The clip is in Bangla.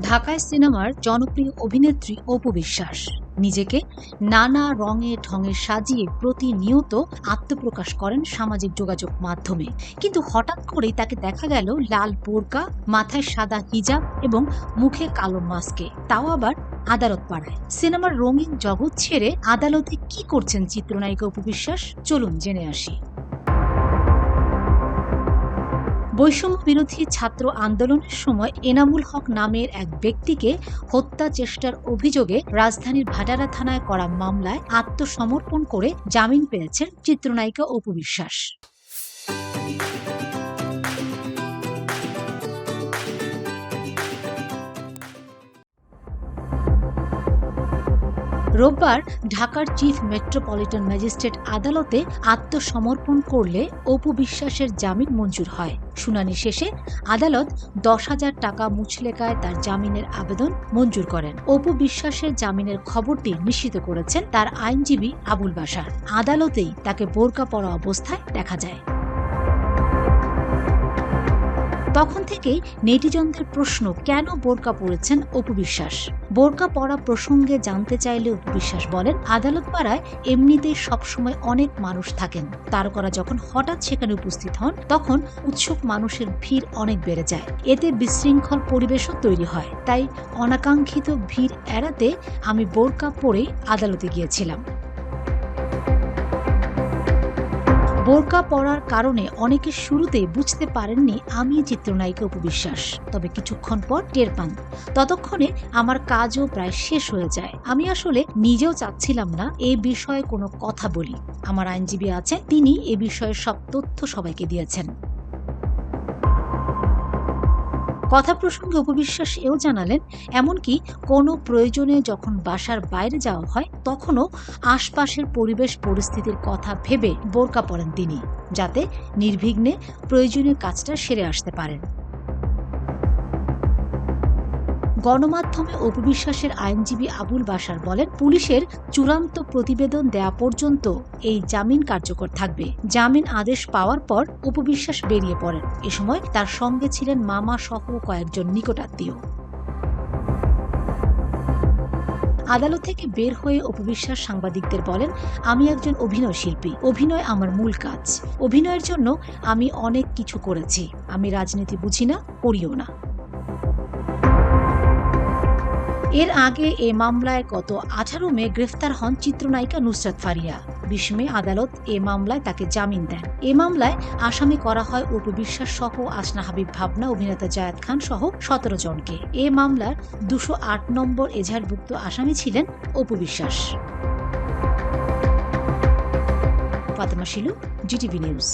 ঢাকায় সিনেমার জনপ্রিয় অভিনেত্রী অপু বিশ্বাস নিজেকে নানা রঙে ঢঙে সাজিয়ে প্রতিনিয়ত আত্মপ্রকাশ করেন সামাজিক যোগাযোগ মাধ্যমে। কিন্তু হঠাৎ করেই তাকে দেখা গেল লাল বোরকা, মাথায় সাদা হিজাব এবং মুখে কালো মাস্কে, তাও আবার আদালত পাড়ায়। সিনেমার রঙিন জগৎ ছেড়ে আদালতে কি করছেন চিত্রনায়িকা অপু বিশ্বাস, চলুন জেনে আসি। বৈষম্য বিরোধী ছাত্র আন্দোলনের সময় এনামুল হক নামের এক ব্যক্তিকে হত্যা চেষ্টার অভিযোগে রাজধানীর ভাটারা থানায় করা মামলায় আত্মসমর্পণ করে জামিন পেয়েছেন চিত্রনায়িকা অপু বিশ্বাস। রোববার ঢাকার চিফ মেট্রোপলিটন ম্যাজিস্ট্রেট আদালতে আত্মসমর্পণ করলে অপু বিশ্বাসের জামিন মঞ্জুর হয়। শুনানি শেষে আদালত 10,000 টাকা মুচলেকায় তার জামিনের আবেদন মঞ্জুর করেন। অপু বিশ্বাসের জামিনের খবরটি নিশ্চিত করেছেন তার আইনজীবী আবুল বাশার। আদালতেই তাকে বোরকা পরা অবস্থায় দেখা যায়। তখন থেকেই নেটিজনদের প্রশ্ন, কেন বোরকা পরেছেন অপু বিশ্বাস। বোরকা পরা প্রসঙ্গে জানতে চাইলে অপু বিশ্বাস বলেন, আদালত পাড়ায় এমনিতেই সবসময় অনেক মানুষ থাকেন। তারকারা যখন হঠাৎ সেখানে উপস্থিত হন তখন উৎসুক মানুষের ভিড় অনেক বেড়ে যায়। এতে বিশৃঙ্খল পরিবেশও তৈরি হয়। তাই অনাকাঙ্ক্ষিত ভিড় এড়াতে আমি বোরকা পরেই আদালতে গিয়েছিলাম। বোরকা পরার কারণে অনেকে শুরুতেই বুঝতে পারেননি আমি চিত্রনায়িকা অপু বিশ্বাস, তবে কিছুক্ষণ পর টের পান। ততক্ষণে আমার কাজও প্রায় শেষ হয়ে যায়। আমি আসলে নিজেও চাচ্ছিলাম না এই বিষয়ে কোনো কথা বলি। আমার আইনজীবী আছে, তিনি এ বিষয়ে সব তথ্য সবাইকে দিয়েছেন। কথা প্রসঙ্গে অপু বিশ্বাস এও জানালেন, এমনকি কোনো প্রয়োজনে যখন বাসার বাইরে যাওয়া হয় তখনও আশপাশের পরিবেশ পরিস্থিতির কথা ভেবে বোরকা পরেন তিনি, যাতে নির্বিঘ্নে প্রয়োজনীয় কাজটা সেরে আসতে পারেন। গণমাধ্যমে অপু বিশ্বাসের আইনজীবী আবুল বাশার বলেন, পুলিশের চূড়ান্ত প্রতিবেদন দেয়া পর্যন্ত এই জামিন কার্যকর থাকবে। জামিন আদেশ পাওয়ার পর অপু বিশ্বাস বেরিয়ে পড়েন। এ সময় তার সঙ্গে ছিলেন মামা সহ কয়েকজন নিকটাত্মীয়। আদালত থেকে বের হয়ে অপু বিশ্বাস সাংবাদিকদের বলেন, আমি একজন অভিনয় শিল্পী, অভিনয় আমার মূল কাজ। অভিনয়ের জন্য আমি অনেক কিছু করেছি। আমি রাজনীতি বুঝি না, করিও না। এর আগে এ মামলায় গত 18 মে গ্রেফতার হন চিত্রনায়িকা নুসরাত ফারিয়া। 20 মে আদালত এ মামলায় তাকে জামিন দেন। এ মামলায় আসামি করা হয় অপু বিশ্বাস সহ আসনা হাবিব ভাবনা, অভিনেতা জায়েদ খান সহ 17 জনকে। এ মামলার 208 নম্বর এজাহারভুক্ত আসামি ছিলেন অপু বিশ্বাস। Fatema Shilu, GTV news.